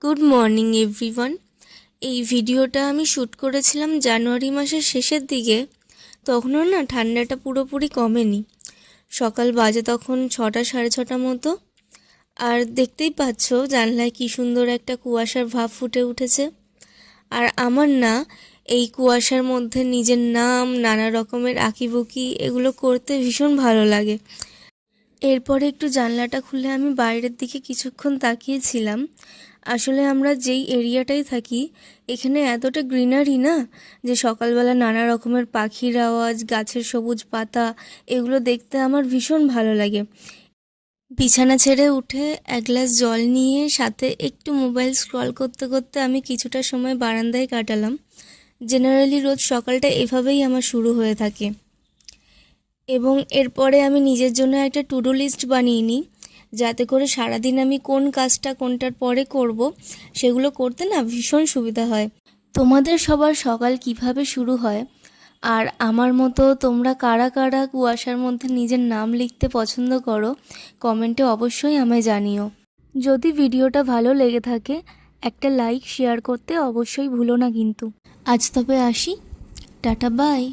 Good morning everyone. এই ভিডিওটা আমি শ্যুট করেছিলাম জানুয়ারি মাসের শেষের দিকে। তখনও না ঠান্ডাটা পুরোপুরি কমেনি। সকাল বাজে তখন 6টা সাড়ে 6টা মতো। আর দেখতেই পাচ্ছ জানলায় কী সুন্দর একটা কুয়াশার ভাব ফুটে উঠেছে। আর আমার না এই কুয়াশার মধ্যে নিজের নাম নানা রকমের আঁকিবুকি এগুলো করতে ভীষণ ভালো লাগে। এরপরে একটু জানলাটা খুলে আমি বাইরের দিকে কিছুক্ষণ তাকিয়েছিলাম। আসলে আমরা যেই এরিয়াটায় থাকি এখানে এতটা গ্রিনারি না, যে সকালবেলা নানা রকমের পাখির আওয়াজ, গাছের সবুজ পাতা, এগুলো দেখতে আমার ভীষণ ভালো লাগে। বিছানা ছেড়ে উঠে এক গ্লাস জল নিয়ে সাথে একটু মোবাইল স্ক্রল করতে করতে আমি কিছুটা সময় বারান্দায় কাটালাম। জেনারেলি রোজ সকালটা এভাবেই আমার শুরু হয়ে থাকে। এবং এরপরে আমি নিজের জন্য একটা টু ডু লিস্ট বানিয়ে নিই, যাতে করে সারাদিন আমি কোন কাজটা কোনটার পরে করব সেগুলো করতে না ভীষণ সুবিধা হয়। তোমাদের সবার সকাল কিভাবে শুরু হয়, আর আমার মতো তোমরা কারা কারা কুয়াশার মধ্যে নিজের নাম লিখতে পছন্দ করো, কমেন্টে অবশ্যই আমায় জানিও। যদি ভিডিওটা ভালো লেগে থাকে একটা লাইক শেয়ার করতে অবশ্যই ভুলো না কিন্তু। আজ তবে আসি, টাটা বাই।